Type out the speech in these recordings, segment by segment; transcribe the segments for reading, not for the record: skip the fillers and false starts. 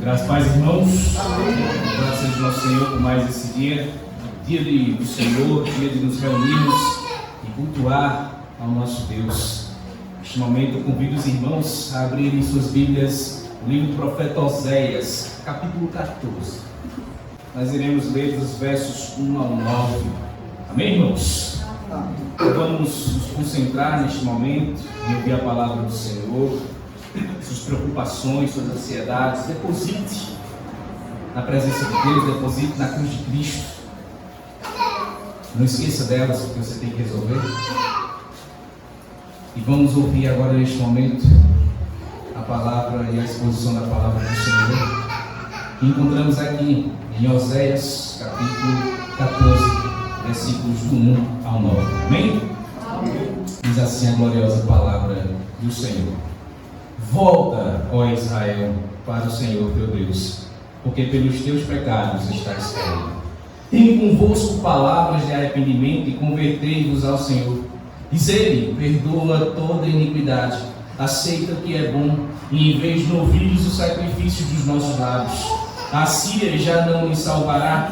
Graças paz, irmãos. Amém. Graças ao nosso Senhor por mais esse dia do Senhor, dia de nos reunirmos e cultuar ao nosso Deus. Neste momento eu convido os irmãos a abrirem suas Bíblias, o livro do profeta Oséias, capítulo 14. Nós iremos ler dos versos 1 ao 9. Amém, irmãos? Vamos nos concentrar neste momento em ouvir a palavra do Senhor. Suas preocupações, suas ansiedades, deposite na presença de Deus, deposite na cruz de Cristo. Não esqueça delas, porque você tem que resolver. E vamos ouvir agora neste momento a palavra e a exposição da palavra do Senhor, que encontramos aqui em Oséias, capítulo 14, versículos do 1 ao 9. Amém? Amém. Diz assim a gloriosa palavra do Senhor: Volta, ó Israel, para o Senhor teu Deus, porque pelos teus pecados estás caído. Tenho convosco palavras de arrependimento e convertei-vos ao Senhor. Diz ele: perdoa toda iniquidade, aceita o que é bom, e em vez de ouvires o sacrifício dos nossos lábios. A Síria já não nos salvará.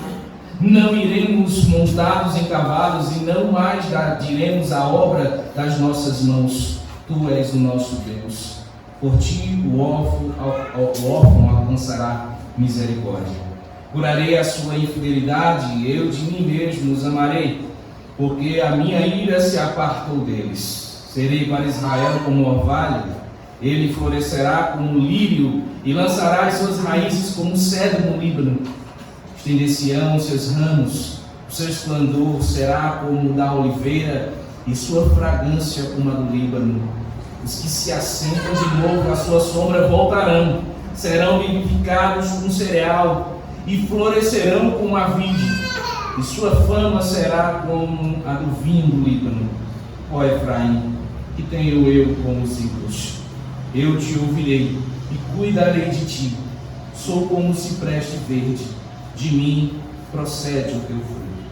Não iremos montados em cavalos, e não mais diremos a obra das nossas mãos. Tu és o nosso Deus. Por ti o órfão alcançará misericórdia. Curarei a sua infidelidade, e eu de mim mesmo os amarei, porque a minha ira se apartou deles. Serei para Israel como orvalho, ele florescerá como lírio, e lançará as suas raízes como cedro no Líbano. Estender-se-ão os seus ramos, o seu esplendor será como o da oliveira, e sua fragrância como a do Líbano. Os que se assentam de novo à sua sombra voltarão, serão vivificados com cereal e florescerão como a vide, e sua fama será como a do vinho do Líbano. Ó Efraim, que tenho eu com os ídolos? Eu te ouvirei e cuidarei de ti. Sou como o cipreste verde, de mim procede o teu fruto.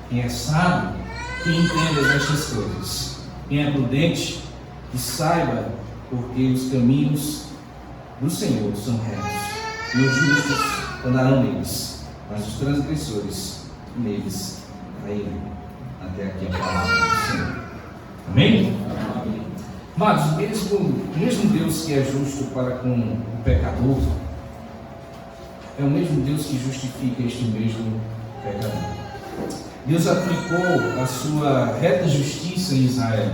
Quem é sábio, que entenda estas coisas. Quem é prudente, que saiba, porque os caminhos do Senhor são retos, e os justos andarão neles, mas os transgressores neles cairão. Até aqui a palavra do Senhor. Amém? Amém. Mas o mesmo Deus que é justo para com o pecador, é o mesmo Deus que justifica este mesmo pecador. Deus aplicou a sua reta justiça em Israel.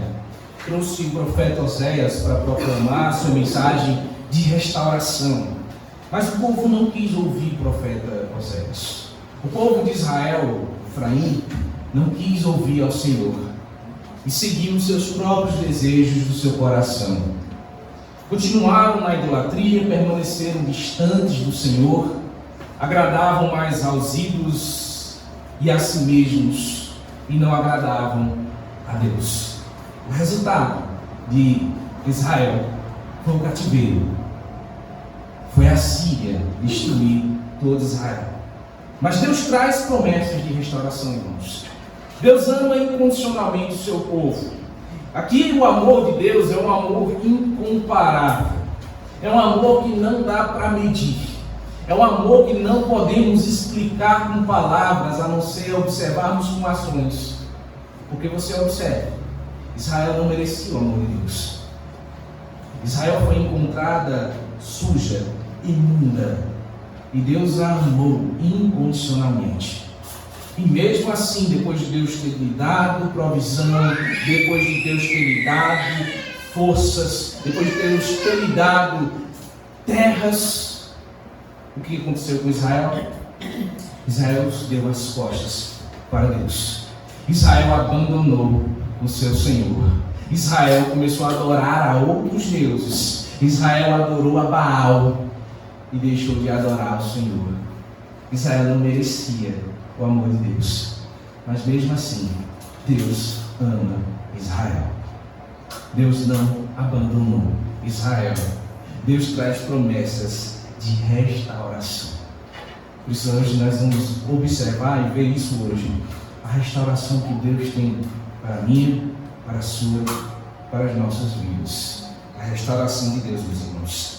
Trouxe o profeta Oséias para proclamar a sua mensagem de restauração. Mas o povo não quis ouvir o profeta Oséias. O povo de Israel, Efraim, não quis ouvir ao Senhor e seguiu os seus próprios desejos do seu coração. Continuaram na idolatria, permaneceram distantes do Senhor, agradavam mais aos ídolos e a si mesmos, e não agradavam a Deus. O resultado de Israel foi o cativeiro. Foi a Síria destruir todo Israel. Mas Deus traz promessas de restauração, irmãos. Deus ama incondicionalmente o seu povo. Aqui o amor de Deus é um amor incomparável. É um amor que não dá para medir. É um amor que não podemos explicar com palavras, a não ser observarmos com ações. Porque você observa, Israel não merecia o amor de Deus. Israel foi encontrada suja, imunda, e Deus a amou incondicionalmente. E mesmo assim, depois de Deus ter lhe dado provisão, depois de Deus ter lhe dado forças, depois de Deus ter lhe dado terras, o que aconteceu com Israel? Israel deu as costas para Deus. Israel abandonou o seu Senhor. Israel começou a adorar a outros deuses. Israel adorou a Baal e deixou de adorar o Senhor. Israel não merecia o amor de Deus, mas mesmo assim Deus ama Israel. Deus não abandonou Israel. Deus traz promessas de restauração. Por isso hoje nós vamos observar e ver isso hoje, a restauração que Deus tem para mim, para a sua, para as nossas vidas. A restauração de Deus, meus irmãos.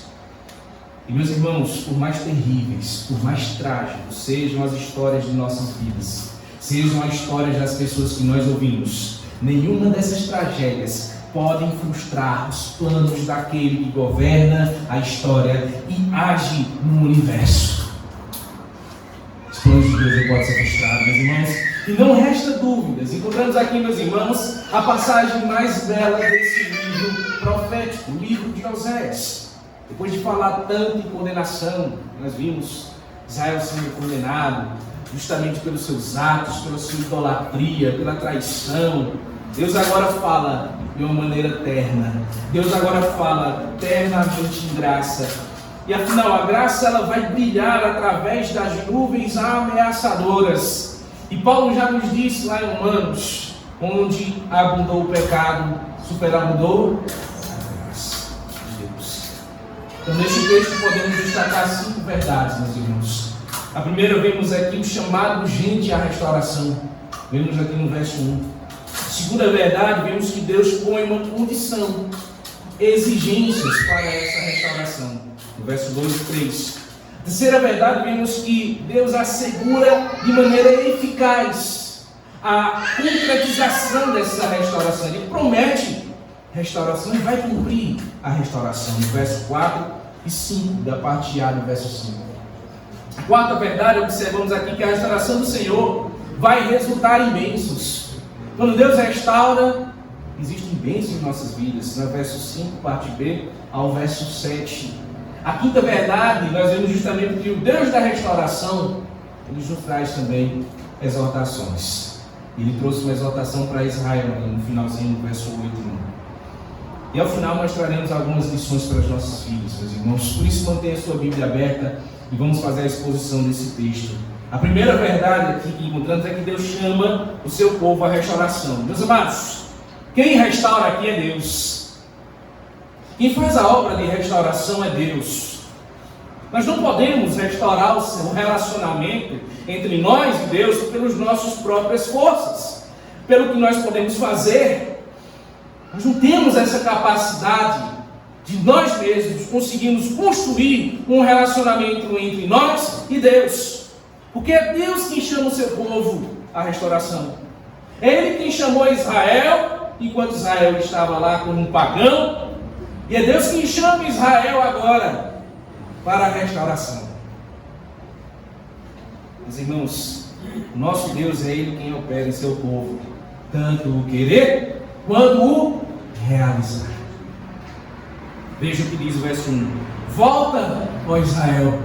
E meus irmãos, por mais terríveis, por mais trágicos sejam as histórias de nossas vidas, sejam as histórias das pessoas que nós ouvimos, nenhuma dessas tragédias podem frustrar os planos daquele que governa a história e age no universo. Os planos de Deus não podem ser frustrados, meus irmãos. E não resta dúvidas, encontramos aqui, meus irmãos, a passagem mais bela desse livro profético, o livro de Oséias. Depois de falar tanto em condenação, nós vimos Israel sendo condenado justamente pelos seus atos, pela sua idolatria, pela traição. Deus agora fala de uma maneira terna. Deus agora fala ternamente em graça. E afinal, a graça ela vai brilhar através das nuvens ameaçadoras. E Paulo já nos disse lá em Romanos, onde abundou o pecado, superabundou a graça de Deus. Então, neste texto podemos destacar 5 verdades, meus irmãos. A primeira, vemos aqui o chamado urgente à restauração. Vemos aqui no verso 1. Segunda verdade, vemos que Deus põe uma condição, exigências para essa restauração. No verso 2 e 3. Terceira verdade, vemos que Deus assegura de maneira eficaz a concretização dessa restauração. Ele promete restauração e vai cumprir a restauração. No verso 4 e 5, da parte A do verso 5. A quarta verdade, observamos aqui que a restauração do Senhor vai resultar em bênçãos. Quando Deus restaura, existem bênçãos em nossas vidas. No verso 5, parte B, ao verso 7. A quinta verdade, nós vemos justamente que o Deus da restauração, Ele nos traz também exortações. Ele trouxe uma exortação para Israel, no finalzinho do verso 8 e 9. E ao final nós traremos algumas lições para as nossas vidas, meus irmãos. Por isso mantenha a sua Bíblia aberta e vamos fazer a exposição desse texto. A primeira verdade aqui que encontramos é que Deus chama o seu povo à restauração. Meus amados, quem restaura aqui é Deus. Quem faz a obra de restauração é Deus. Nós não podemos restaurar o relacionamento entre nós e Deus pelas nossas próprias forças, pelo que nós podemos fazer. Nós não temos essa capacidade de nós mesmos conseguirmos construir um relacionamento entre nós e Deus. Porque é Deus quem chama o seu povo à restauração. É Ele quem chamou Israel, enquanto Israel estava lá como um pagão. E é Deus quem chama Israel agora para a restauração. Meus irmãos, nosso Deus é Ele quem opera em seu povo, tanto o querer quanto o realizar. Veja o que diz o verso 1. Volta, ó Israel,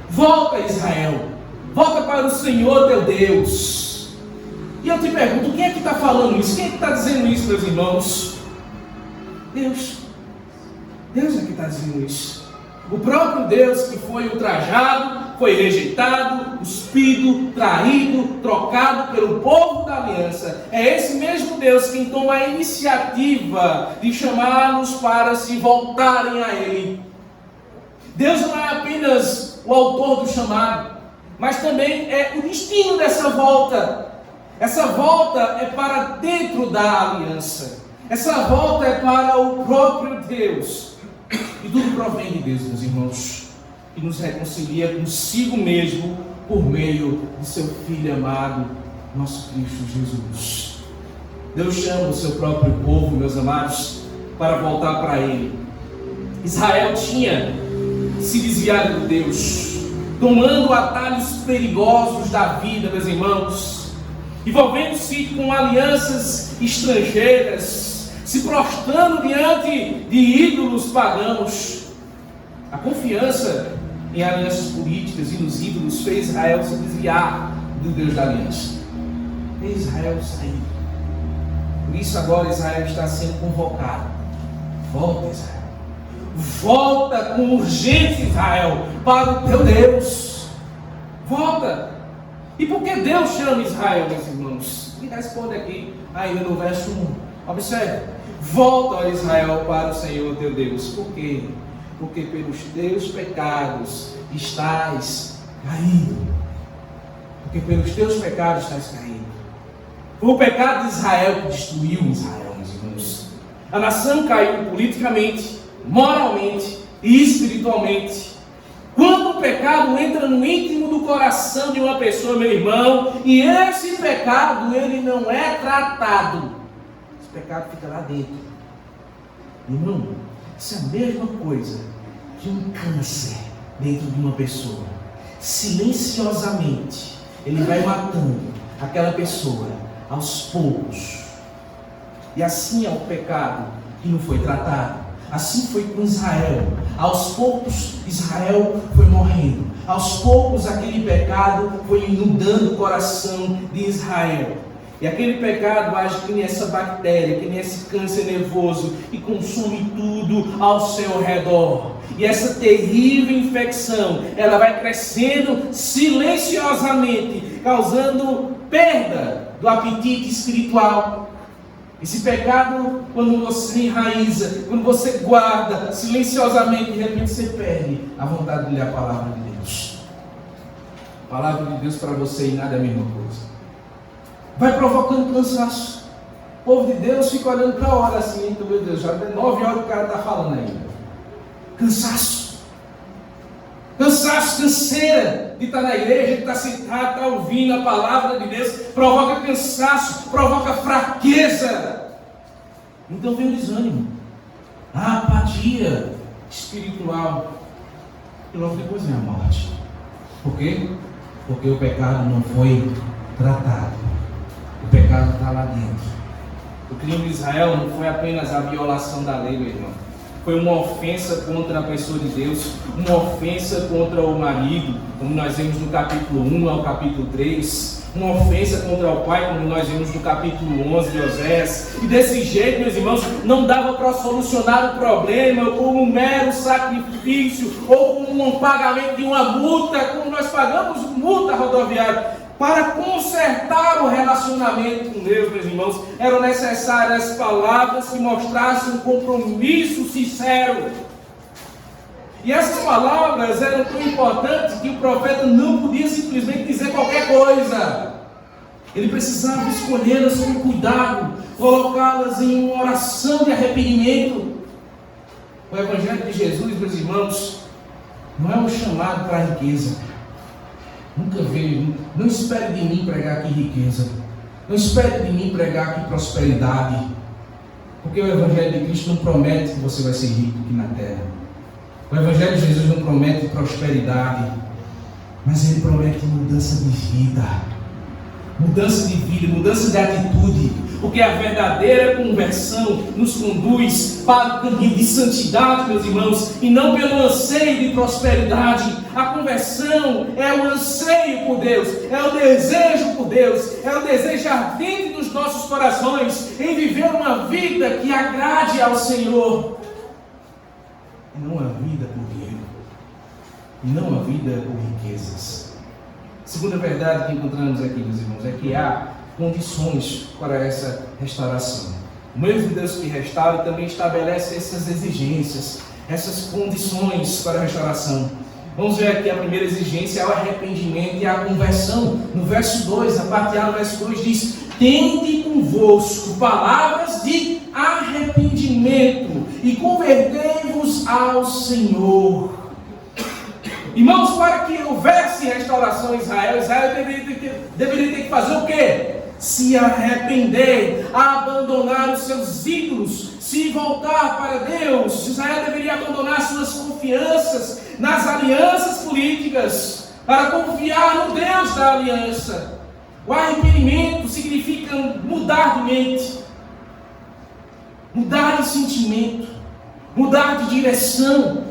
volta, Israel. Volta para o Senhor teu Deus. E eu te pergunto, quem é que está falando isso? Quem é que está dizendo isso, meus irmãos? Deus. Deus é que está dizendo isso. O próprio Deus que foi ultrajado, foi rejeitado, cuspido, traído, trocado pelo povo da aliança. É esse mesmo Deus quem toma a iniciativa de chamá-los para se voltarem a Ele. Deus não é apenas o autor do chamado, mas também é o destino dessa volta. Essa volta é para dentro da aliança. Essa volta é para o próprio Deus. E tudo provém de Deus, meus irmãos, que nos reconcilia consigo mesmo por meio de seu Filho amado, nosso Cristo Jesus. Deus chama o seu próprio povo, meus amados, para voltar para Ele. Israel tinha se desviado de Deus, tomando atalhos perigosos da vida, meus irmãos, envolvendo-se com alianças estrangeiras, se prostrando diante de ídolos pagãos. A confiança em alianças políticas e nos ídolos fez Israel se desviar do Deus da aliança. Fez Israel sair. Por isso agora Israel está sendo convocado. Volta, Israel. Volta com urgência, Israel, para o teu Deus. Volta. E por que Deus chama Israel, meus irmãos? E responde aqui, ainda no verso 1. Observe. Volta, ó Israel, para o Senhor teu Deus. Por quê? Porque pelos teus pecados estás caído. Porque pelos teus pecados estás caído. Foi o pecado de Israel que destruiu Israel, meus irmãos. A nação caiu politicamente, moralmente e espiritualmente. Então o pecado entra no íntimo do coração de uma pessoa, meu irmão, e esse pecado, ele não é tratado. Esse pecado fica lá dentro. Irmão, isso é a mesma coisa que um câncer dentro de uma pessoa. Silenciosamente, ele vai matando aquela pessoa aos poucos. E assim é o pecado que não foi tratado. Assim foi com Israel. Aos poucos Israel foi morrendo. Aos poucos aquele pecado foi inundando o coração de Israel. E aquele pecado age que nem essa bactéria, que nem esse câncer nervoso, e consome tudo ao seu redor. E essa terrível infecção, ela vai crescendo silenciosamente, causando perda do apetite espiritual. Esse pecado, quando você enraiza, quando você guarda silenciosamente, de repente você perde a vontade de ler a palavra de Deus. A palavra de Deus para você e nada é a mesma coisa. Vai provocando cansaço. O povo de Deus fica olhando para a hora assim, então, meu Deus, já é 9 horas que o cara está falando ainda. Cansaço. Cansaço, canseira de estar na igreja, de estar sentado, estar ouvindo a palavra de Deus, provoca cansaço, provoca fraqueza. Então vem o desânimo, a apatia espiritual, e logo depois vem a morte. Por quê? Porque o pecado não foi tratado. O pecado está lá dentro. O crime de Israel não foi apenas a violação da lei, meu irmão. Foi uma ofensa contra a pessoa de Deus, uma ofensa contra o marido, como nós vemos no capítulo 1 ao capítulo 3, uma ofensa contra o pai, como nós vemos no capítulo 11 de Osés. E desse jeito, meus irmãos, não dava para solucionar o problema com um mero sacrifício ou com um pagamento de uma multa, como nós pagamos multa rodoviária. Para consertar o relacionamento com Deus, meus irmãos, eram necessárias palavras que mostrassem um compromisso sincero. E essas palavras eram tão importantes que o profeta não podia simplesmente dizer qualquer coisa. Ele precisava escolhê-las com cuidado, colocá-las em uma oração de arrependimento. O Evangelho de Jesus, meus irmãos, não é um chamado para a riqueza. Nunca veio, não espere de mim pregar aqui riqueza. Não espere de mim pregar aqui prosperidade. Porque o Evangelho de Cristo não promete que você vai ser rico aqui na terra. O Evangelho de Jesus não promete prosperidade. Mas ele promete mudança de vida. Mudança de vida, mudança de atitude. Porque a verdadeira conversão nos conduz para o caminho de santidade, meus irmãos, e não pelo anseio de prosperidade. A conversão é o anseio por Deus, é o desejo por Deus, é o desejo ardente dos nossos corações em viver uma vida que agrade ao Senhor. E não a vida por dinheiro, e não a vida por riquezas. A segunda verdade que encontramos aqui, meus irmãos, é que há condições para essa restauração. O mesmo Deus que restaura também estabelece essas exigências, essas condições para a restauração. Vamos ver aqui a primeira exigência, é o arrependimento e a conversão. No verso 2, a parte A do verso 2 diz: tende convosco palavras de arrependimento e convertei-vos ao Senhor. Irmãos, para que houvesse restauração em Israel, Israel deveria ter que fazer o quê? Se arrepender, abandonar os seus ídolos, se voltar para Deus. Israel deveria abandonar suas confianças nas alianças políticas, para confiar no Deus da aliança. O arrependimento significa mudar de mente, mudar de sentimento, mudar de direção.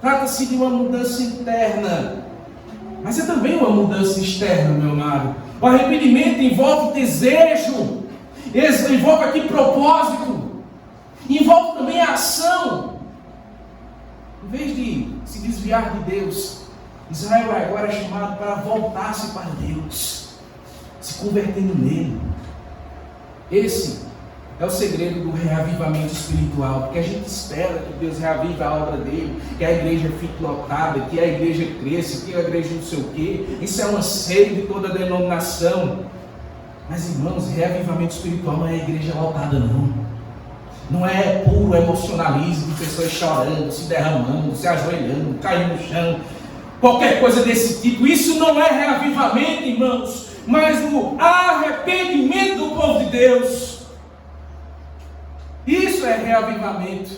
Trata-se de uma mudança interna, mas é também uma mudança externa, meu amado. O arrependimento envolve desejo, envolve aqui propósito, envolve também a ação. Em vez de se desviar de Deus, Israel agora é chamado para voltar-se para Deus, se convertendo nele. Esse é o segredo do reavivamento espiritual, porque a gente espera que Deus reavive a obra dele, que a igreja fique lotada, que a igreja cresça, que a igreja não sei o quê. Isso é um anseio de toda a denominação. Mas, irmãos, reavivamento espiritual não é a igreja lotada, não. Não é puro emocionalismo de pessoas chorando, se derramando, se ajoelhando, caindo no chão. qualquer coisa desse tipo. Isso não é reavivamento, irmãos, mas o arrependimento do povo de Deus. Isso é reavivamento.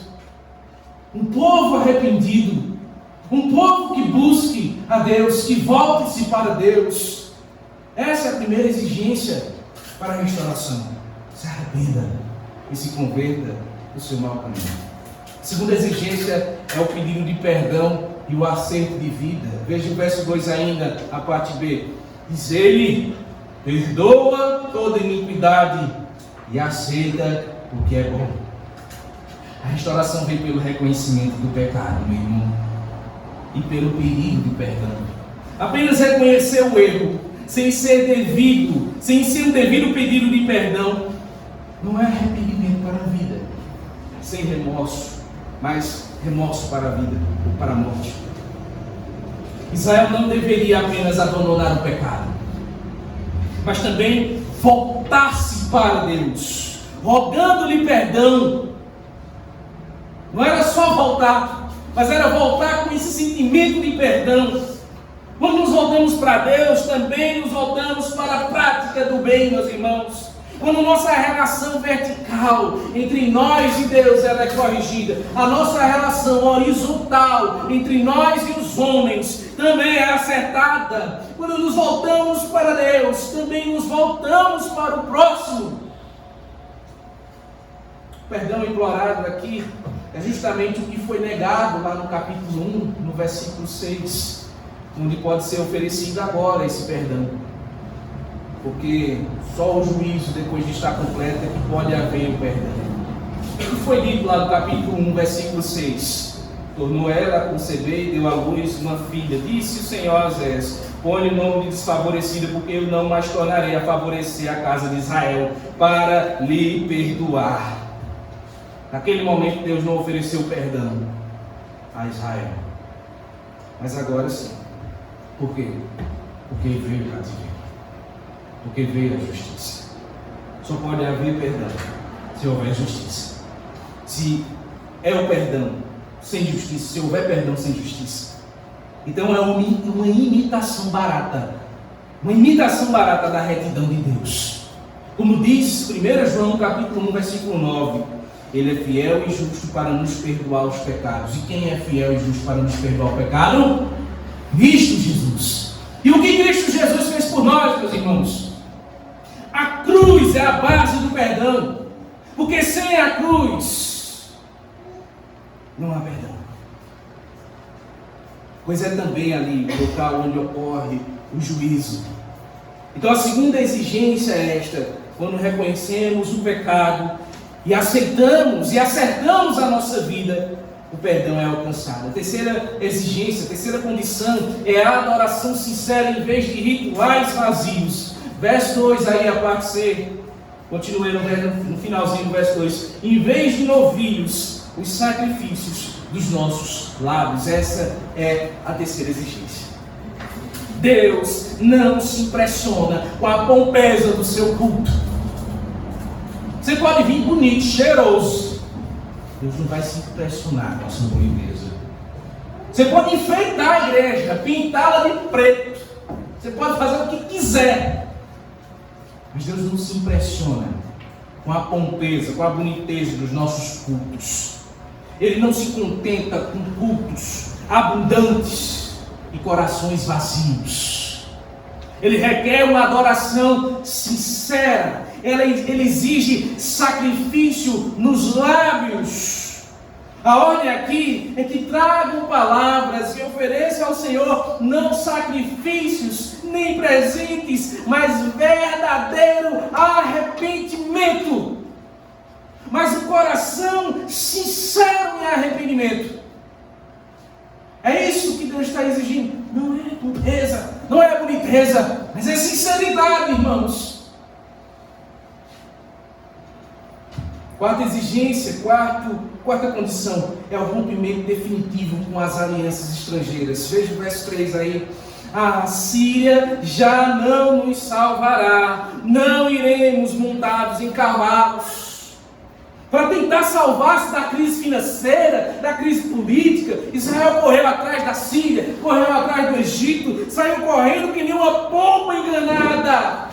Um povo arrependido, um povo que busque a Deus, que volte-se para Deus. Essa é a primeira exigência para a restauração. Se arrependa e se converta do seu mau caminho. A segunda exigência é o pedido de perdão e o acerto de vida. Veja o verso 2 ainda, a parte B. Diz ele: perdoa toda iniquidade e aceita o que é bom. A restauração vem pelo reconhecimento do pecado, meu irmão, e pelo pedido de perdão. Apenas reconhecer o erro, sem ser um devido pedido de perdão, não é arrependimento para a vida, sem remorso, mas remorso para a vida, ou para a morte. Israel não deveria apenas abandonar o pecado, mas também voltar-se para Deus, rogando-lhe perdão. Não era só voltar, mas era voltar com esse sentimento de perdão. Quando nos voltamos para Deus, também nos voltamos para a prática do bem, meus irmãos. Quando nossa relação vertical entre nós e Deus ela é corrigida, a nossa relação horizontal entre nós e os homens também é acertada. Quando nos voltamos para Deus, também nos voltamos para o próximo. O perdão implorado aqui é justamente o que foi negado lá no capítulo 1, no versículo 6, onde pode ser oferecido agora esse perdão. Porque só o juízo, depois de estar completo, é que pode haver o perdão. O que foi dito lá no capítulo 1, versículo 6? Tornou ela a conceber e deu à luz uma filha. Disse o Senhor a Osés: põe o nome de desfavorecida, porque eu não mais tornarei a favorecer a casa de Israel para lhe perdoar. Naquele momento Deus não ofereceu perdão a Israel. Mas agora sim. Por quê? Porque veio o cativeiro. Porque veio a justiça. Só pode haver perdão se houver justiça. Se é o perdão sem justiça, se houver perdão sem justiça, então é uma imitação barata. Uma imitação barata da retidão de Deus. Como diz 1 João capítulo 1, versículo 9: Ele é fiel e justo para nos perdoar os pecados. E quem é fiel e justo para nos perdoar o pecado? Cristo Jesus. E o que Cristo Jesus fez por nós, meus irmãos? A cruz é a base do perdão. Porque sem a cruz não há perdão. Pois é também ali o local onde ocorre o juízo. Então a segunda exigência é esta: quando reconhecemos o pecado e aceitamos e acertamos a nossa vida, o perdão é alcançado. A terceira exigência, a terceira condição é a adoração sincera em vez de rituais vazios. Verso 2 aí, a parte C, continuei no finalzinho do verso 2: em vez de novilhos, os sacrifícios dos nossos lábios. Essa é a terceira exigência. Deus não se impressiona com a pompeza do seu culto. Você pode vir bonito, cheiroso, Deus não vai se impressionar com a sua boniteza. Você pode enfeitar a igreja, pintá-la de preto, você pode fazer o que quiser, mas Deus não se impressiona com a pompeza, com a boniteza dos nossos cultos. Ele não se contenta com cultos abundantes e corações vazios. Ele requer uma adoração sincera. Ele exige sacrifício nos lábios. A ordem aqui é que tragam palavras e ofereçam ao Senhor não sacrifícios nem presentes, mas verdadeiro arrependimento. Mas o coração sincero em arrependimento. É isso que Deus está exigindo. Não é pureza, não é boniteza, mas é sinceridade, irmãos. Quarta exigência, quarta condição é o rompimento definitivo com as alianças estrangeiras. Veja o verso 3 aí. A Síria já não nos salvará, não iremos montados em cavalos. Para tentar salvar-se da crise financeira, da crise política, Israel correu atrás da Síria, correu atrás do Egito, saiu correndo que nem uma pomba enganada,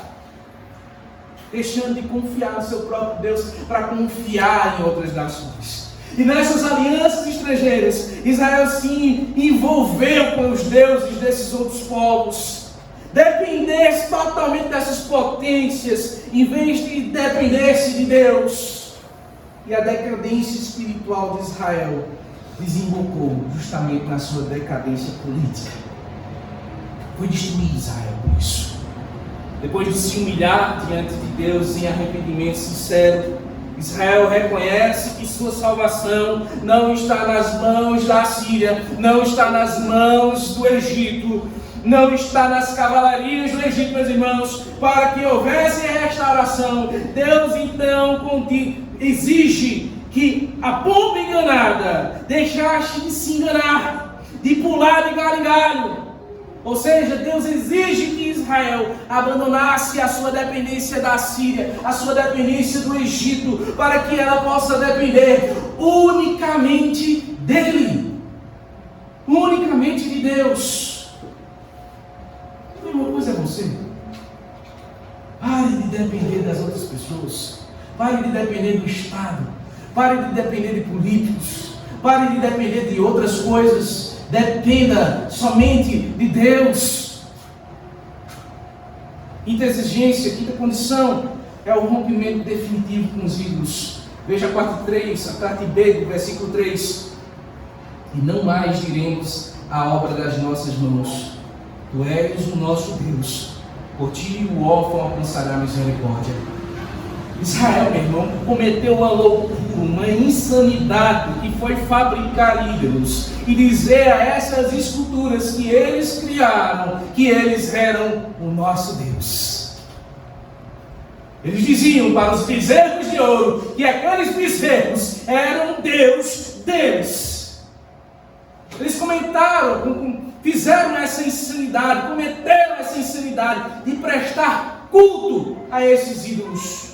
deixando de confiar no seu próprio Deus para confiar em outras nações. E nessas alianças estrangeiras, Israel se envolveu com os deuses desses outros povos, dependesse totalmente dessas potências, em vez de dependesse de Deus. E a decadência espiritual de Israel desembocou justamente na sua decadência política. Foi destruído Israel por isso. Depois de se humilhar diante de Deus em arrependimento sincero, Israel reconhece que sua salvação não está nas mãos da Síria, não está nas mãos do Egito, não está nas cavalarias do Egito, meus irmãos. Para que houvesse restauração, Deus então exige que a pomba enganada deixasse de se enganar, de pular de galho em galho. Ou seja, Deus exige que Israel abandonasse a sua dependência da Síria, a sua dependência do Egito, para que ela possa depender unicamente dele, unicamente de Deus. Uma coisa é você: pare de depender das outras pessoas, pare de depender do Estado, pare de depender de políticos, pare de depender de outras coisas. Dependa somente de Deus. Quinta exigência, quinta condição é o rompimento definitivo com os ídolos. Veja a parte B do versículo 3. E não mais diremos a obra das nossas mãos: Tu és o nosso Deus, por ti o órfão alcançará misericórdia. Israel, meu irmão, cometeu uma loucura, uma insanidade, que foi fabricar ídolos e dizer a essas esculturas que eles criaram que eles eram o nosso Deus. Eles diziam para os bezerros de ouro que aqueles bezerros eram Deus deles. Eles fizeram essa insanidade, cometeram essa insanidade de prestar culto a esses ídolos.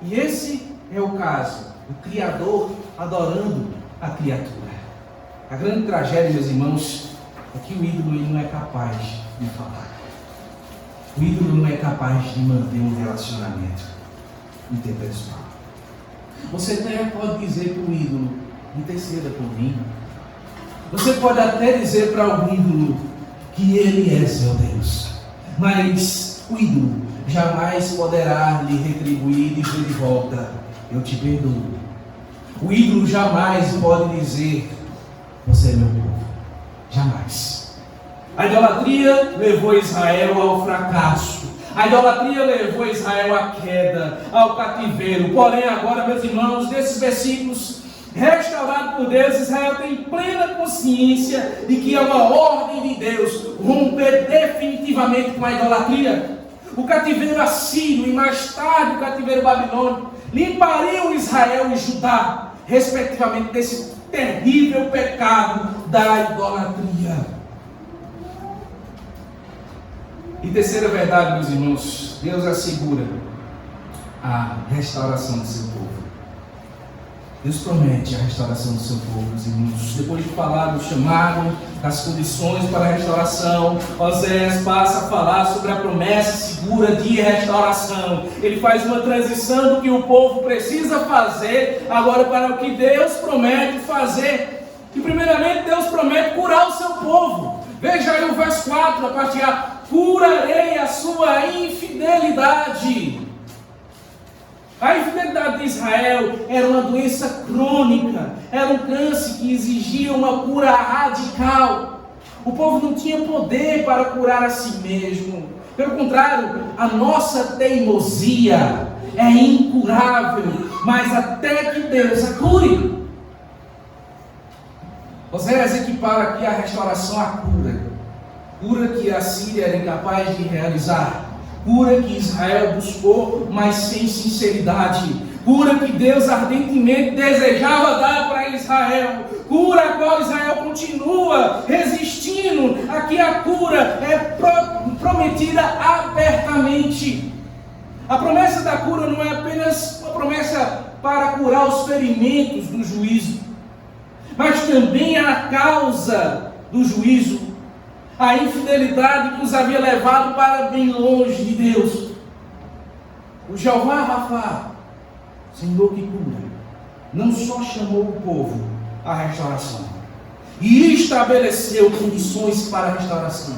E esse é o caso, o Criador adorando a criatura. A grande tragédia, meus irmãos, é que o ídolo não é capaz de falar. O ídolo não é capaz de manter um relacionamento interpessoal. Você até pode dizer para o ídolo: interceda por mim. Você pode até dizer para o ídolo que ele é seu Deus. Mas o ídolo jamais poderá lhe retribuir e dizer de volta: eu te perdoo. O ídolo jamais pode dizer: você é meu povo. Jamais. A idolatria levou Israel ao fracasso. A idolatria levou Israel à queda, ao cativeiro. Porém, agora, meus irmãos, nesses versículos, restaurado por Deus, Israel tem plena consciência de que é uma ordem de Deus romper definitivamente com a idolatria. O cativeiro assírio e mais tarde o cativeiro babilônico limpariam Israel e Judá, respectivamente, desse terrível pecado da idolatria. E terceira verdade, meus irmãos, Deus assegura a restauração do seu povo. Deus promete a restauração do seu povo, meus irmãos. Depois de falar do chamado, das condições para a restauração, Oséias passa a falar sobre a promessa segura de restauração. Ele faz uma transição do que o povo precisa fazer agora para o que Deus promete fazer. E primeiramente Deus promete curar o seu povo. Veja aí o verso 4, a parte A: curarei a sua infidelidade. A infidelidade de Israel era uma doença crônica, era um câncer que exigia uma cura radical. O povo não tinha poder para curar a si mesmo. Pelo contrário, a nossa teimosia é incurável, mas até que Deus a cure. Oséias equipara aqui a restauração à cura. Cura que a Síria era incapaz de realizar. Cura que Israel buscou, mas sem sinceridade. Cura que Deus ardentemente desejava dar para Israel. Cura a qual Israel continua resistindo. Aqui a cura é prometida abertamente. A promessa da cura não é apenas uma promessa para curar os ferimentos do juízo, mas também a causa do juízo, a infidelidade que os havia levado para bem longe de Deus. O Jeová Rafa, Senhor que cura, não só chamou o povo à restauração e estabeleceu condições para a restauração,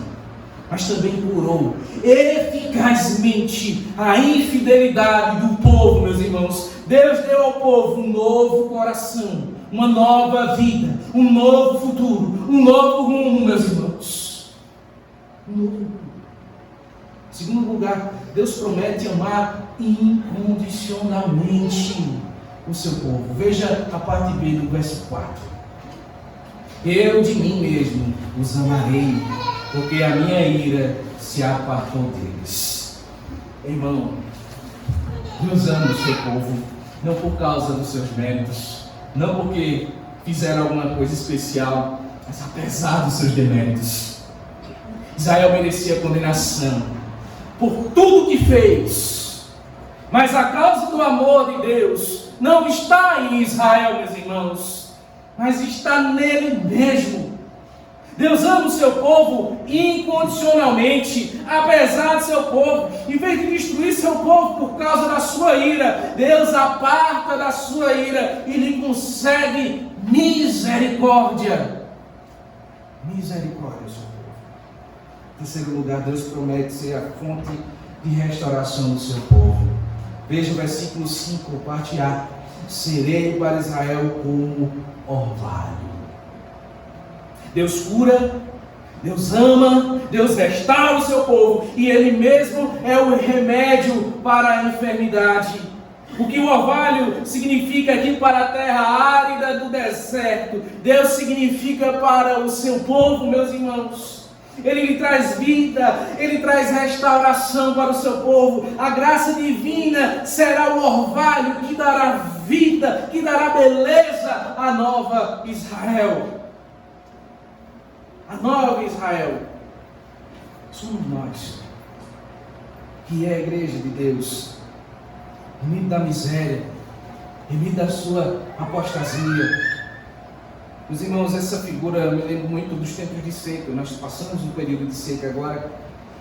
mas também curou eficazmente a infidelidade do povo, meus irmãos. Deus deu ao povo um novo coração, uma nova vida, um novo futuro, um novo rumo, meus irmãos. Um novo rumo. Em segundo lugar, Deus promete amar incondicionalmente o seu povo. Veja a parte B do verso 4. Eu de mim mesmo os amarei, porque a minha ira se apartou deles. Irmão, Deus ama o seu povo, não por causa dos seus méritos, não porque fizeram alguma coisa especial, mas apesar dos seus deméritos. Israel merecia condenação por tudo que fez, mas a causa do amor de Deus não está em Israel, meus irmãos, mas está nele mesmo. Deus ama o seu povo incondicionalmente, apesar do seu povo. Em vez de destruir seu povo por causa da sua ira, Deus aparta da sua ira e lhe concede misericórdia. Misericórdia ao seu povo. Em terceiro lugar, Deus promete ser a fonte de restauração do seu povo. Veja o versículo 5, parte A. Serei para Israel como orvalho. Deus cura, Deus ama, Deus restaura o seu povo, e Ele mesmo é o remédio para a enfermidade. O que o orvalho significa aqui para a terra árida do deserto, Deus significa para o seu povo, meus irmãos. Ele lhe traz vida, Ele traz restauração para o seu povo. A graça divina será o orvalho que dará vida, que dará beleza à nova Israel. A nova Israel somos nós, que é a igreja de Deus, remido da miséria, remido da sua apostasia. Meus irmãos, essa figura eu me lembro muito dos tempos de seca. Nós passamos um período de seca agora,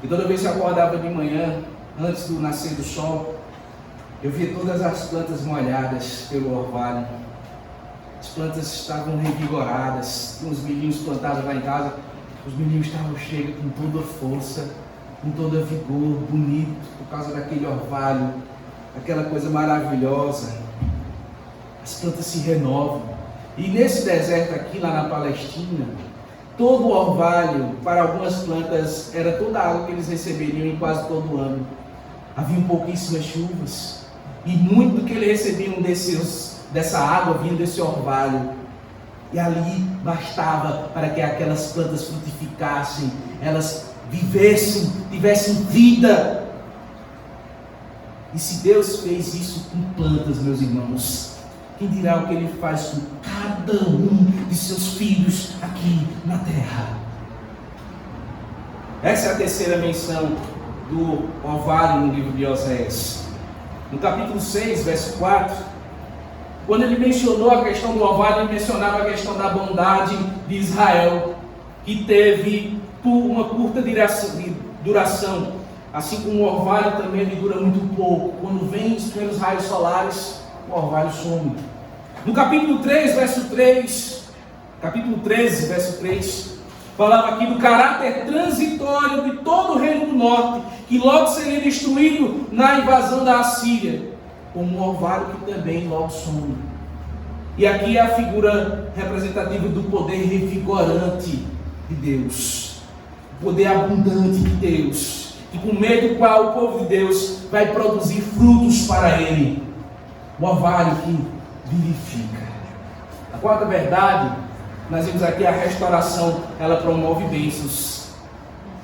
e toda vez que eu acordava de manhã, antes do nascer do sol, eu via todas as plantas molhadas pelo orvalho. As plantas estavam revigoradas, tinha uns milhinhos plantados lá em casa, os milhinhos estavam cheios com toda força, com toda vigor, bonito, por causa daquele orvalho, aquela coisa maravilhosa. As plantas se renovam. E nesse deserto aqui, lá na Palestina, todo o orvalho, para algumas plantas, era toda a água que eles receberiam em quase todo o ano. Havia pouquíssimas chuvas, e muito do que eles recebiam dessa água vinha desse orvalho, e ali bastava para que aquelas plantas frutificassem, elas vivessem, tivessem vida. E se Deus fez isso com plantas, meus irmãos, quem dirá o que Ele faz com cada um de seus filhos aqui na terra? Essa é a terceira menção do orvalho no livro de Oséias. No capítulo 6, verso 4, quando ele mencionou a questão do orvalho, ele mencionava a questão da bondade de Israel, que teve uma curta duração, assim como o orvalho também ele dura muito pouco. Quando vem os primeiros raios solares, o orvalho some. No capítulo 3, verso 3, capítulo 13, verso 3, falava aqui do caráter transitório de todo o reino do norte, que logo seria destruído na invasão da Assíria, como um orvalho que também logo some. E aqui é a figura representativa do poder revigorante de Deus, o poder abundante de Deus, e por meio do qual o povo de Deus vai produzir frutos para Ele, o orvalho que vivifica. A quarta verdade, nós vimos aqui a restauração, ela promove bênçãos.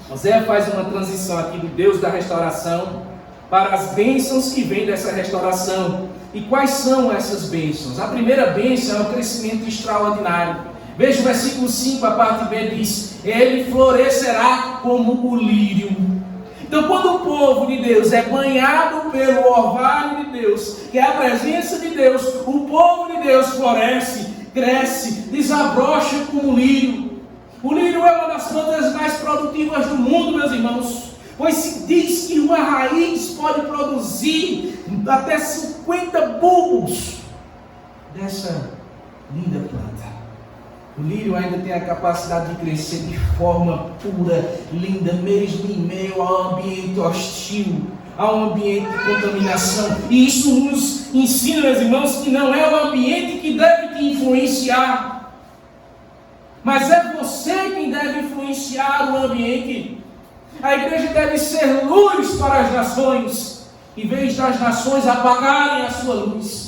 Oséias faz uma transição aqui do Deus da restauração para as bênçãos que vêm dessa restauração. E quais são essas bênçãos? A primeira bênção é o crescimento extraordinário. Veja o versículo 5, a parte B diz: Ele florescerá como o lírio, Então, quando o povo de Deus é banhado pelo orvalho de Deus, que é a presença de Deus, o povo de Deus floresce, cresce, desabrocha como o lírio. O lírio é uma das plantas mais produtivas do mundo, meus irmãos, pois se diz que uma raiz pode produzir até 50 bulbos dessa linda planta. O lírio ainda tem a capacidade de crescer de forma pura, linda, mesmo em meio a um ambiente hostil, a um ambiente de contaminação. E isso nos ensina, meus irmãos, que não é o ambiente que deve te influenciar, mas é você quem deve influenciar o ambiente. A igreja deve ser luz para as nações, em vez das nações apagarem a sua luz.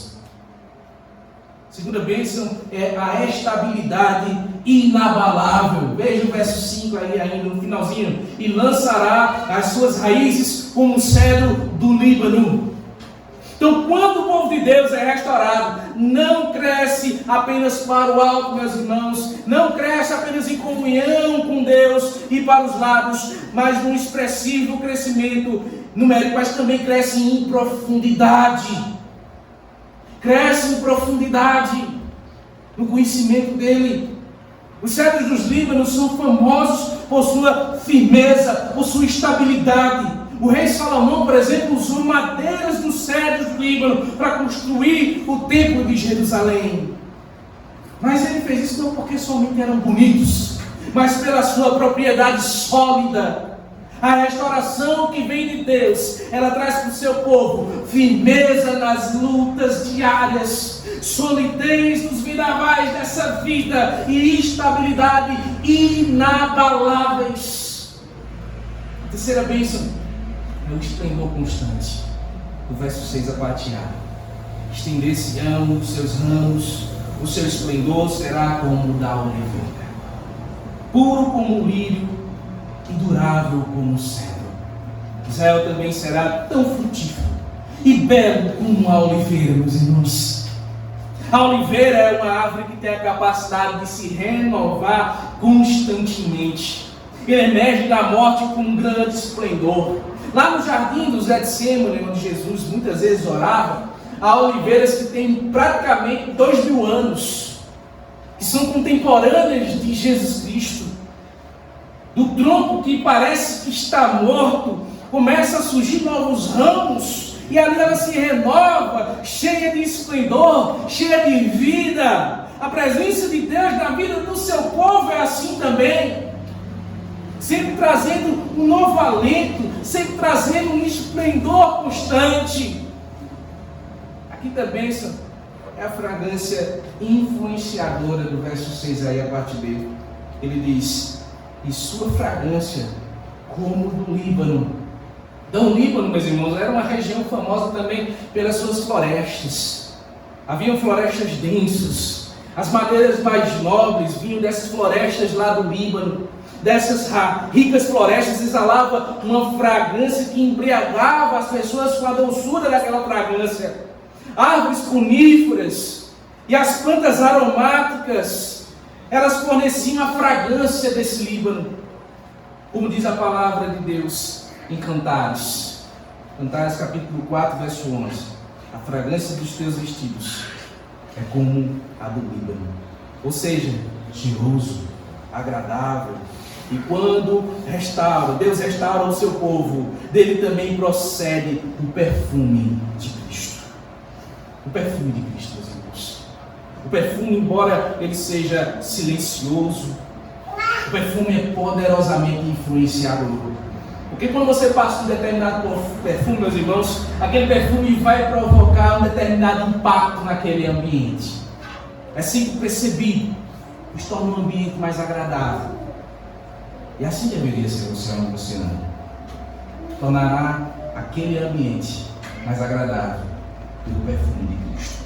Segunda bênção é a estabilidade inabalável. Veja o verso 5 aí ainda no finalzinho. E lançará as suas raízes como o cedro do Líbano. Então, quando o povo de Deus é restaurado, não cresce apenas para o alto, meus irmãos, não cresce apenas em comunhão com Deus e para os lados, mas num expressivo crescimento numérico, mas também cresce em profundidade. Cresce em profundidade no conhecimento dele. Os cedros dos Líbanos são famosos por sua firmeza, por sua estabilidade. O rei Salomão, por exemplo, usou madeiras dos cedros do Líbano para construir o templo de Jerusalém. Mas ele fez isso não porque somente eram bonitos, mas pela sua propriedade sólida. A restauração que vem de Deus, ela traz para o seu povo firmeza nas lutas diárias, solidez nos vendavais dessa vida e estabilidade inabaláveis. A terceira bênção é o esplendor constante. O verso 6 a partilhar. Estender-se-ão os seus ramos, o seu esplendor será como o da oliveira, puro como o lírio e durável como o cedro. Israel também será tão frutífero e belo como a oliveira, meus irmãos. A oliveira é uma árvore que tem a capacidade de se renovar constantemente. Ele emerge da morte com um grande esplendor. Lá no jardim do Getsemane, onde Jesus muitas vezes orava, há oliveiras que têm praticamente 2000 anos, que são contemporâneas de Jesus Cristo. Do tronco que parece que está morto, começa a surgir novos ramos, e ali ela se renova, cheia de esplendor, cheia de vida. A presença de Deus na vida do seu povo é assim também, sempre trazendo um novo alento, sempre trazendo um esplendor constante. A quinta bênção é a fragrância influenciadora do verso 6 aí, a parte B. Ele diz: e sua fragrância como do Líbano. Então, o Líbano, meus irmãos, era uma região famosa também pelas suas florestas. Haviam florestas densas. As madeiras mais nobres vinham dessas florestas lá do Líbano. Dessas ricas florestas exalava uma fragrância que embriagava as pessoas com a doçura daquela fragrância. Árvores coníferas e as plantas aromáticas, elas forneciam a fragrância desse Líbano. Como diz a palavra de Deus em Cantares. Cantares capítulo 4, verso 11. A fragrância dos teus vestidos é como a do Líbano. Ou seja, cheiroso, agradável. E quando Deus restaura o seu povo, dele também procede o perfume de Cristo. O perfume de Cristo, meus irmãos. O perfume, embora ele seja silencioso, o perfume é poderosamente influenciador. Porque quando você passa um determinado perfume, meus irmãos, aquele perfume vai provocar um determinado impacto naquele ambiente. É sempre percebido, isso torna um ambiente mais agradável. E assim deveria ser o céu no oceano. Tornará aquele ambiente mais agradável pelo perfume de Cristo.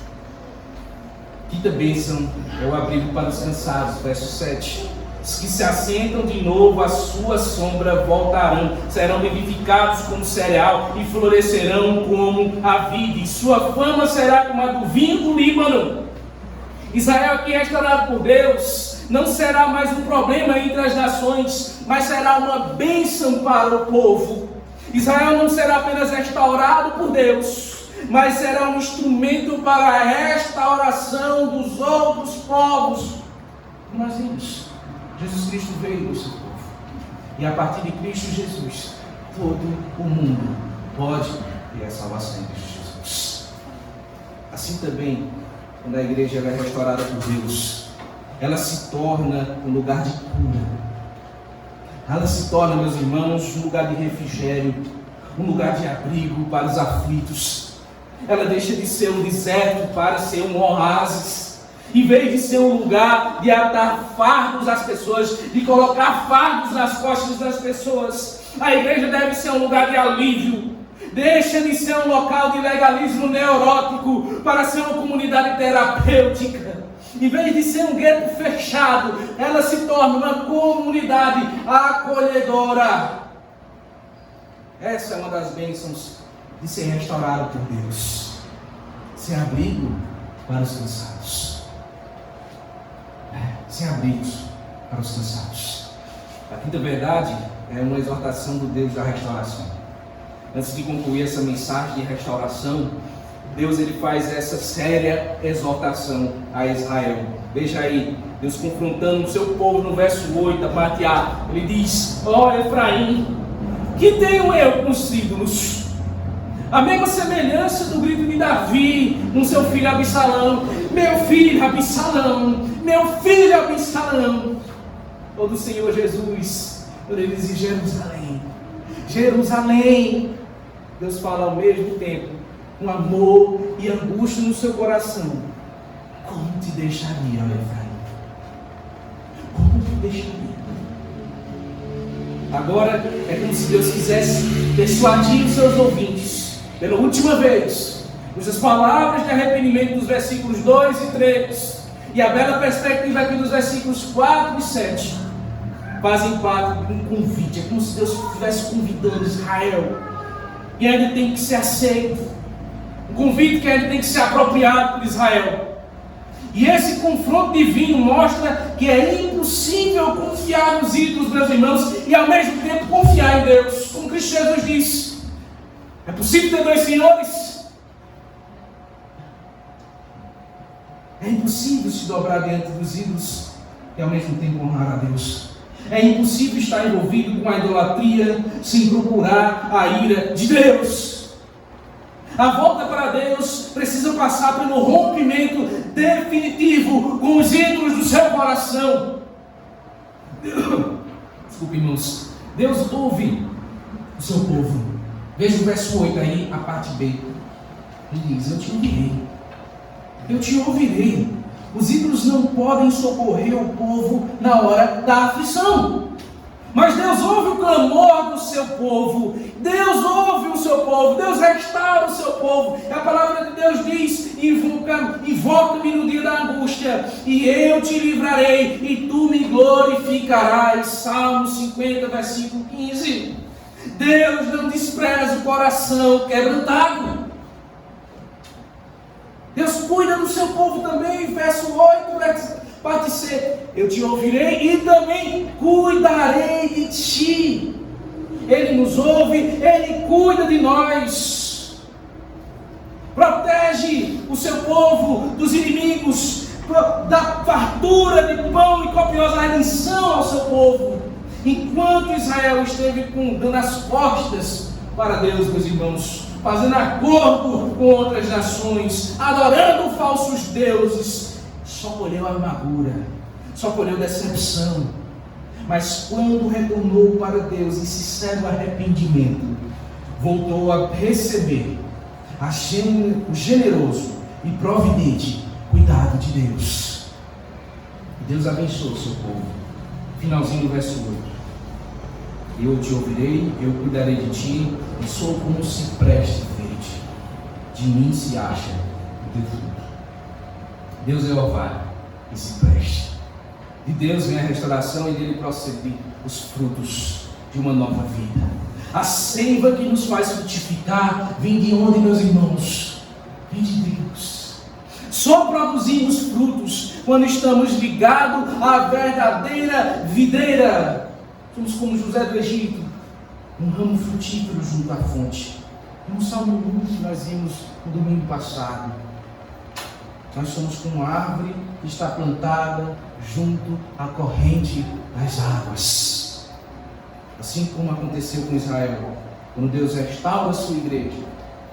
Quinta bênção é o abrigo para os cansados, verso 7. Os que se assentam de novo à sua sombra voltarão, serão vivificados como cereal e florescerão como a vide, e sua fama será como a do vinho do Líbano. Israel, que é restaurado por Deus, não será mais um problema entre as nações, mas será uma bênção para o povo. Israel não será apenas restaurado por Deus, mas será um instrumento para a restauração dos outros povos. Nós vimos, Jesus Cristo veio do seu povo, e a partir de Cristo Jesus, todo o mundo pode ter a salvação em Cristo Jesus. Assim também, quando a igreja é restaurada por Deus, ela se torna um lugar de cura. Ela se torna, meus irmãos, um lugar de refrigério, um lugar de abrigo para os aflitos. Ela deixa de ser um deserto para ser um oásis. Em vez de ser um lugar de atar fardos às pessoas, de colocar fardos nas costas das pessoas, a igreja deve ser um lugar de alívio. Deixa de ser um local de legalismo neurótico para ser uma comunidade terapêutica. Em vez de ser um gueto fechado, ela se torna uma comunidade acolhedora. Essa é uma das bênçãos de ser restaurado por Deus. Ser abrigo para os cansados. Ser abrigo para os cansados. A quinta verdade é uma exortação do Deus da restauração. Antes de concluir essa mensagem de restauração, Deus ele faz essa séria exortação a Israel. Veja aí, Deus confrontando o seu povo no verso 8, a parte A. Ele diz: ó Efraim, que tenho eu com os ídolos? A mesma semelhança do grito de Davi com seu filho Absalão. Meu filho Absalão, meu filho Absalão. Ou do Senhor Jesus, quando ele diz Jerusalém, Jerusalém. Deus fala ao mesmo tempo com amor e angústia no seu coração. Como te deixaria, ó Efraim? Como te deixaria? Agora é como se Deus quisesse persuadir os seus ouvintes, pela última vez, cujas palavras de arrependimento dos versículos 2 e 3 e a bela perspectiva aqui dos versículos 4 e 7 fazem parte de um convite. É como se Deus estivesse convidando Israel, e ainda tem que ser aceito, um convite que ainda tem que ser apropriado por Israel. E esse confronto divino mostra que é impossível confiar nos ídolos, meus irmãos, e ao mesmo tempo confiar em Deus. Como Cristo Jesus disse, é possível ter dois senhores? É impossível se dobrar diante dos ídolos e ao mesmo tempo honrar a Deus. É impossível estar envolvido com a idolatria sem procurar a ira de Deus. A volta para Deus precisa passar pelo rompimento definitivo com os ídolos do seu coração. Desculpe, irmãos. Deus ouve o seu povo. Veja o verso 8 aí, a parte B. Ele diz: eu te ouvirei. Eu te ouvirei. Os ídolos não podem socorrer o povo na hora da aflição. Mas Deus ouve o clamor do seu povo. Deus ouve o seu povo. Deus restaura o seu povo. A palavra de Deus diz: invoca-me no dia da angústia, e eu te livrarei, e tu me glorificarás. Salmo 50, versículo 15. Deus não despreza o coração quebrantado. Deus cuida do seu povo também. Verso 8, parte C: eu te ouvirei e também cuidarei de ti. Ele nos ouve, Ele cuida de nós. Protege o seu povo dos inimigos, dá fartura de pão e copiosa redenção ao seu povo. Enquanto Israel esteve dando as costas para Deus, meus irmãos, fazendo acordo com outras nações, adorando falsos deuses, só colheu amargura, só colheu decepção. Mas quando retornou para Deus em sincero arrependimento, voltou a receber o generoso e providente cuidado de Deus. E Deus abençoou o seu povo. Finalzinho do verso 8. Eu te ouvirei, eu cuidarei de ti, e sou como um cipreste verde. De mim se acha o teu fruto. Deus é o vale e cipreste. De Deus vem a restauração, e dele procedem os frutos de uma nova vida. A seiva que nos faz frutificar vem de onde, meus irmãos? Vem de Deus. Só produzimos frutos quando estamos ligados à verdadeira videira. Somos como José do Egito, um ramo frutífero junto à fonte. No Salmo 1 que nós vimos no domingo passado, nós somos como uma árvore que está plantada junto à corrente das águas. Assim como aconteceu com Israel, quando Deus restaura a sua igreja,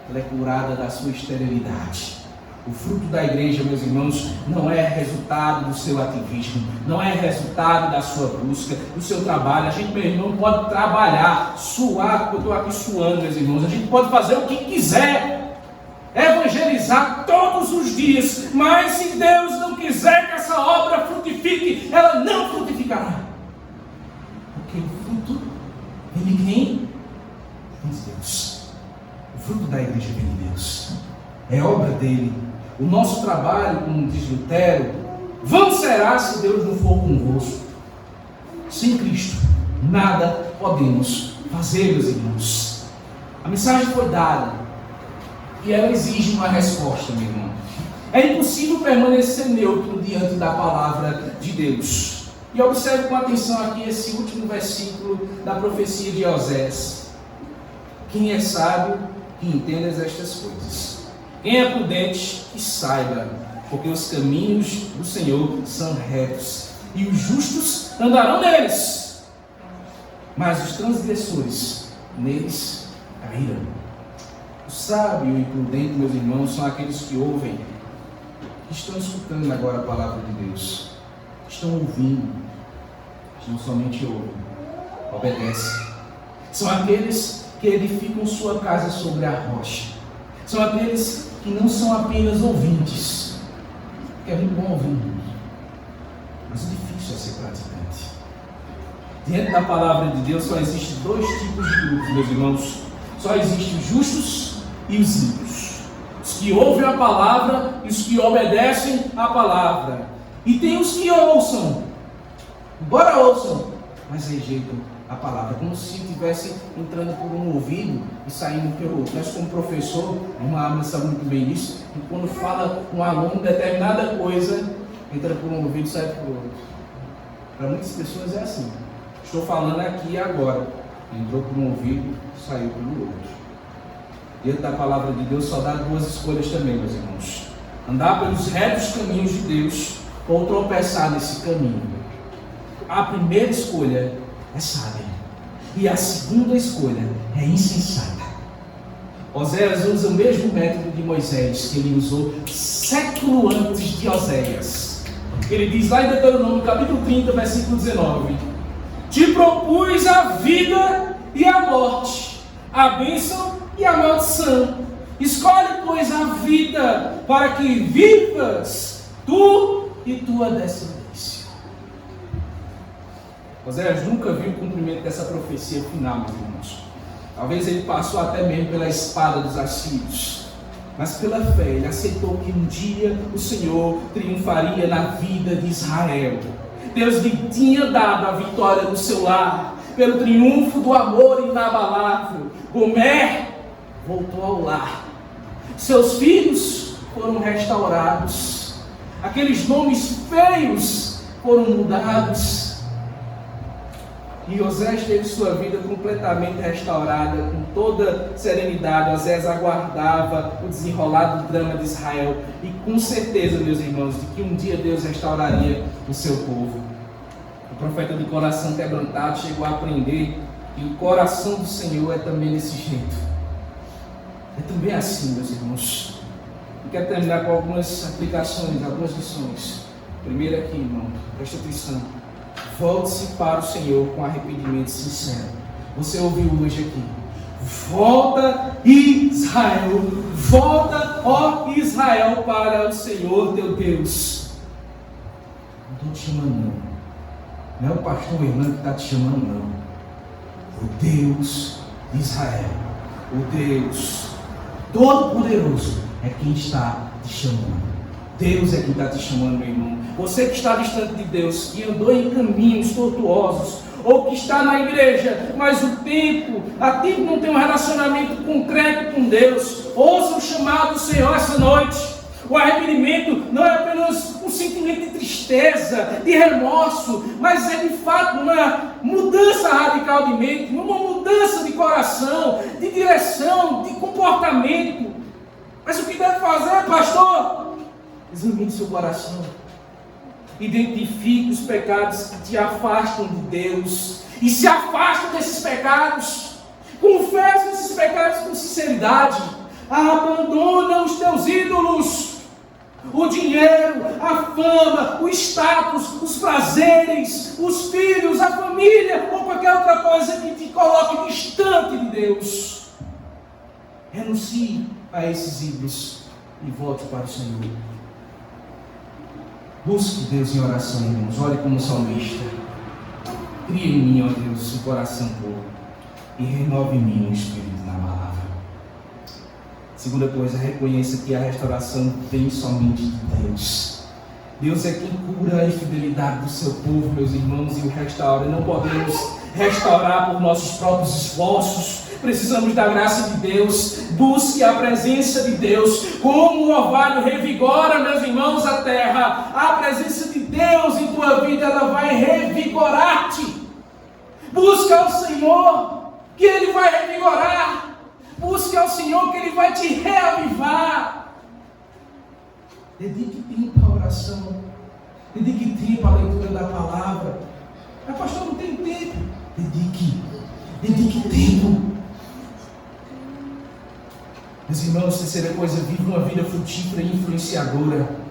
ela é curada da sua esterilidade. O fruto da igreja, meus irmãos, não é resultado do seu ativismo, não é resultado da sua busca, do seu trabalho. A gente, meu irmão, pode trabalhar, suar, porque eu estou aqui suando, meus irmãos. A gente pode fazer o que quiser, evangelizar todos os dias, mas se Deus não quiser que essa obra frutifique, ela não frutificará. Porque o fruto vem de quem? Vem de Deus. O fruto da igreja vem de Deus. É obra dele. O nosso trabalho, como diz Lutero, vão será se Deus não for convosco. Sem Cristo, nada podemos fazer, meus irmãos. A mensagem foi dada e ela exige uma resposta, meu irmão. É impossível permanecer neutro diante da palavra de Deus. E observe com atenção aqui esse último versículo da profecia de Osés. Quem é sábio, que entenda estas coisas. Quem é prudente, que saiba, porque os caminhos do Senhor são retos, e os justos andarão neles, mas os transgressores neles cairão. O sábio e prudente, meus irmãos, são aqueles que ouvem, que estão escutando agora a palavra de Deus, estão ouvindo, não somente ouvem, obedecem. São aqueles que edificam sua casa sobre a rocha. São aqueles que não são apenas ouvintes, que é muito bom ouvir, mas o difícil é ser praticante. Diante da palavra de Deus só existem dois tipos de grupos, meus irmãos. Só existem os justos e os ímpios. Os que ouvem a palavra e os que obedecem a palavra. E tem os que ouçam, embora ouçam, mas rejeitam a palavra, como se estivesse entrando por um ouvido e saindo pelo outro. Nós, como professor, uma alma sabe muito bem isso, e quando fala um aluno determinada coisa, entra por um ouvido e sai por outro. Para muitas pessoas é assim. Estou falando aqui e agora. Entrou por um ouvido, saiu pelo outro. Diante da palavra de Deus só dá duas escolhas também, meus irmãos. Andar pelos retos caminhos de Deus ou tropeçar nesse caminho. A primeira escolha é sábia, e a segunda escolha é insensata. Oséias usa o mesmo método de Moisés, que ele usou século antes de Oséias. Ele diz lá em Deuteronômio, capítulo 30, versículo 19: Te propus a vida e a morte, a bênção e a maldição. Escolhe, pois, a vida, para que vivas tu e tua descendência. Oséias nunca viu o cumprimento dessa profecia final, meus irmãos. Talvez ele passou até mesmo pela espada dos assírios, mas pela fé ele aceitou que um dia o Senhor triunfaria na vida de Israel. Deus lhe tinha dado a vitória no seu lar, pelo triunfo do amor inabalável. Gomer voltou ao lar, seus filhos foram restaurados, aqueles nomes feios foram mudados, e Osés teve sua vida completamente restaurada, com toda serenidade. Osés aguardava o desenrolar do drama de Israel, e com certeza, meus irmãos, de que um dia Deus restauraria o seu povo. O profeta de coração quebrantado chegou a aprender que o coração do Senhor é também desse jeito. É também assim, meus irmãos. Eu quero terminar com algumas aplicações, algumas lições. Primeiro aqui, irmão, preste atenção. Volte-se para o Senhor com arrependimento sincero. Você ouviu hoje aqui: volta, Israel, volta, ó Israel, para o Senhor teu Deus. Não estou te chamando, não é o pastor Hernando que está te chamando, não. O Deus de Israel, o Deus Todo-Poderoso é quem está te chamando. Deus é quem está te chamando, meu irmão. Você que está distante de Deus, que andou em caminhos tortuosos, ou que está na igreja, mas há tempo não tem um relacionamento concreto com Deus, ouça o chamado do Senhor essa noite. O arrependimento não é apenas um sentimento de tristeza, de remorso, mas é de fato uma mudança radical de mente, uma mudança de coração, de direção, de comportamento. Mas o que deve fazer, pastor? Examine seu coração. Identifique os pecados que te afastam de Deus e se afastam desses pecados. Confesse esses pecados com sinceridade. Abandona os teus ídolos. O dinheiro, a fama, o status, os prazeres, os filhos, a família ou qualquer outra coisa que te coloque distante de Deus. Renuncie a esses ídolos e volte para o Senhor. Busque Deus em oração, irmãos. Olhe como salmista. Cria em mim, ó Deus, um coração puro e renove em mim um espírito na palavra. Segunda coisa, reconheça que a restauração vem somente de Deus. Deus é quem cura a infidelidade do seu povo, meus irmãos, e o restaura. Não podemos restaurar por nossos próprios esforços. Precisamos da graça de Deus. Busque a presença de Deus. Como o orvalho revigora, meus irmãos, a terra, a presença de Deus em tua vida, ela vai revigorar-te. Busca ao Senhor, que Ele vai revigorar. Busque ao Senhor, que Ele vai te reavivar. Dedique tempo à oração. Dedique tempo à leitura da palavra. Mas pastor, não tem tempo. Dedique tempo. Meus irmãos, terceira coisa, vive uma vida frutífera e influenciadora.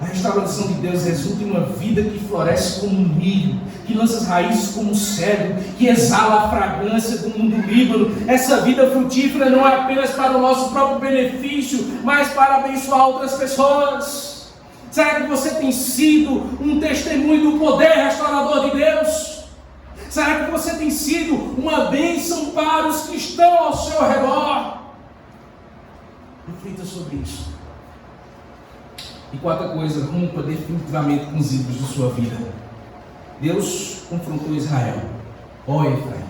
A restauração de Deus resulta em uma vida que floresce como um milho, que lança as raízes como um cedro, que exala a fragrância do mundo Líbano. Essa vida frutífera não é apenas para o nosso próprio benefício, mas para abençoar outras pessoas. Será que você tem sido um testemunho do poder restaurador de Deus? Será que você tem sido uma bênção para os que estão ao seu redor? Reflita sobre isso. E quarta coisa, rompa definitivamente com os ídolos de sua vida. Deus confrontou Israel. Ó Efraim,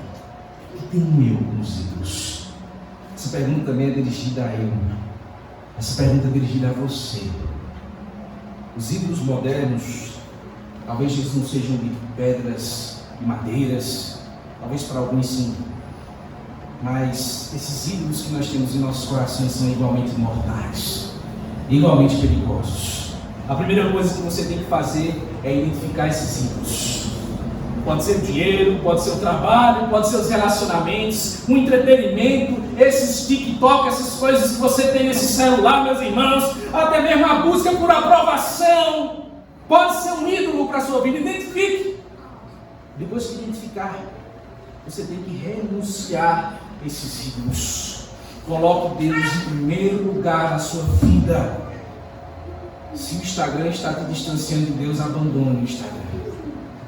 o que tenho eu com os ídolos? Essa pergunta também é dirigida a eu. Essa pergunta é dirigida a você. Os ídolos modernos, talvez eles não sejam de pedras e madeiras, talvez para alguns sim. Mas esses ídolos que nós temos em nossos corações são igualmente mortais, igualmente perigosos. A primeira coisa que você tem que fazer é identificar esses ídolos. Pode ser o dinheiro, pode ser o trabalho, pode ser os relacionamentos, o entretenimento, esses TikTok, essas coisas que você tem nesse celular, meus irmãos, até mesmo a busca por aprovação, pode ser um ídolo para a sua vida. Identifique. Depois que identificar, você tem que renunciar a esses ídolos. Coloque Deus em primeiro lugar na sua vida. Se o Instagram está te distanciando de Deus, abandone o Instagram.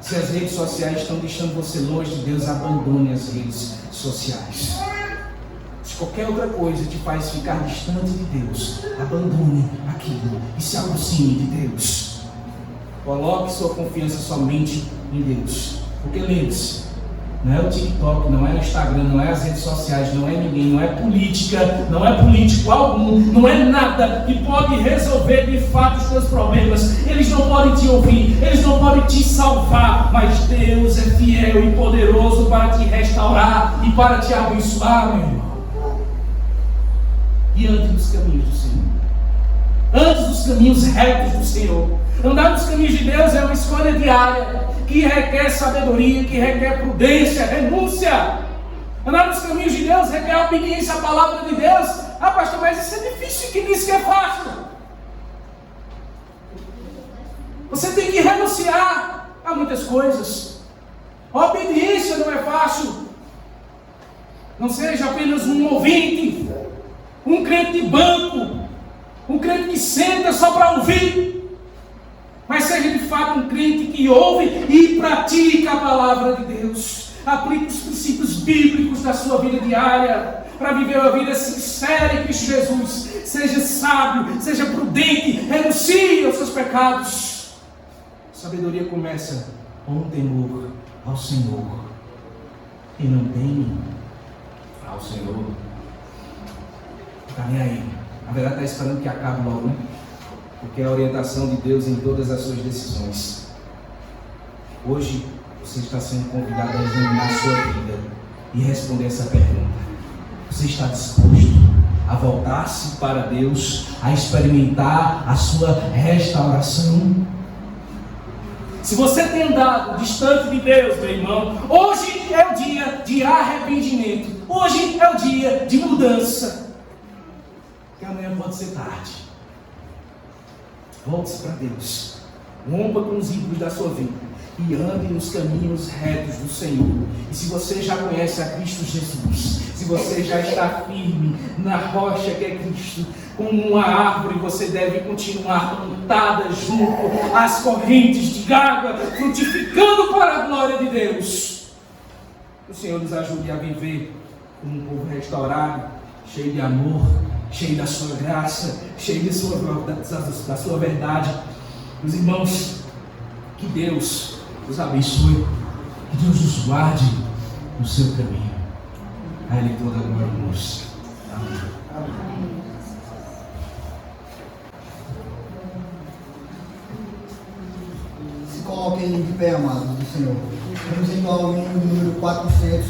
Se as redes sociais estão deixando você longe de Deus, abandone as redes sociais. Se qualquer outra coisa te faz ficar distante de Deus, abandone aquilo e se aproxime de Deus. Coloque sua confiança somente em Deus. Porque lembre-se, não é o TikTok, não é o Instagram, não é as redes sociais, não é ninguém, não é política, não é político algum, não é nada que pode resolver de fato os teus problemas. Eles não podem te ouvir, eles não podem te salvar, mas Deus é fiel e poderoso para te restaurar e para te abençoar, meu irmão. E ande nos caminhos do Senhor. Ande nos caminhos retos do Senhor. Andar nos caminhos de Deus é uma escolha diária, que requer sabedoria, que requer prudência, renúncia. Andar nos caminhos de Deus requer obediência à palavra de Deus. Ah, pastor, mas isso é difícil, que diz que é fácil. Você tem que renunciar a muitas coisas. A obediência não é fácil. Não seja apenas um ouvinte, um crente de banco, um crente que senta só para ouvir. Mas seja de fato um crente que ouve e pratica a palavra de Deus. Aplique os princípios bíblicos da sua vida diária para viver uma vida sincera em Cristo Jesus. Seja sábio, seja prudente, renuncie aos seus pecados. Sabedoria começa com um temor ao Senhor. Quem não teme ao Senhor, está nem aí. Na verdade está esperando que acabe logo, né? porque é a orientação de Deus em todas as suas decisões. Hoje, você está sendo convidado a examinar a sua vida e responder essa pergunta. Você está disposto a voltar-se para Deus, a experimentar a sua restauração? Se você tem andado distante de Deus, meu irmão, hoje é o dia de arrependimento. Hoje é o dia de mudança. Porque amanhã pode ser tarde. Volte-se para Deus. Rompa com os ídolos da sua vida e ande nos caminhos retos do Senhor. E se você já conhece a Cristo Jesus, se você já está firme na rocha que é Cristo, como uma árvore, você deve continuar plantada junto às correntes de água, frutificando para a glória de Deus. Que o Senhor nos ajude a viver como um povo restaurado, cheio de amor, cheio da sua graça, cheio da sua verdade. Meus irmãos, que Deus os abençoe, que Deus os guarde no seu caminho. A Ele toda a glória e honra. Amém. Amém. Se coloquem de pé, amados do Senhor. Vamos então ao hino número 400.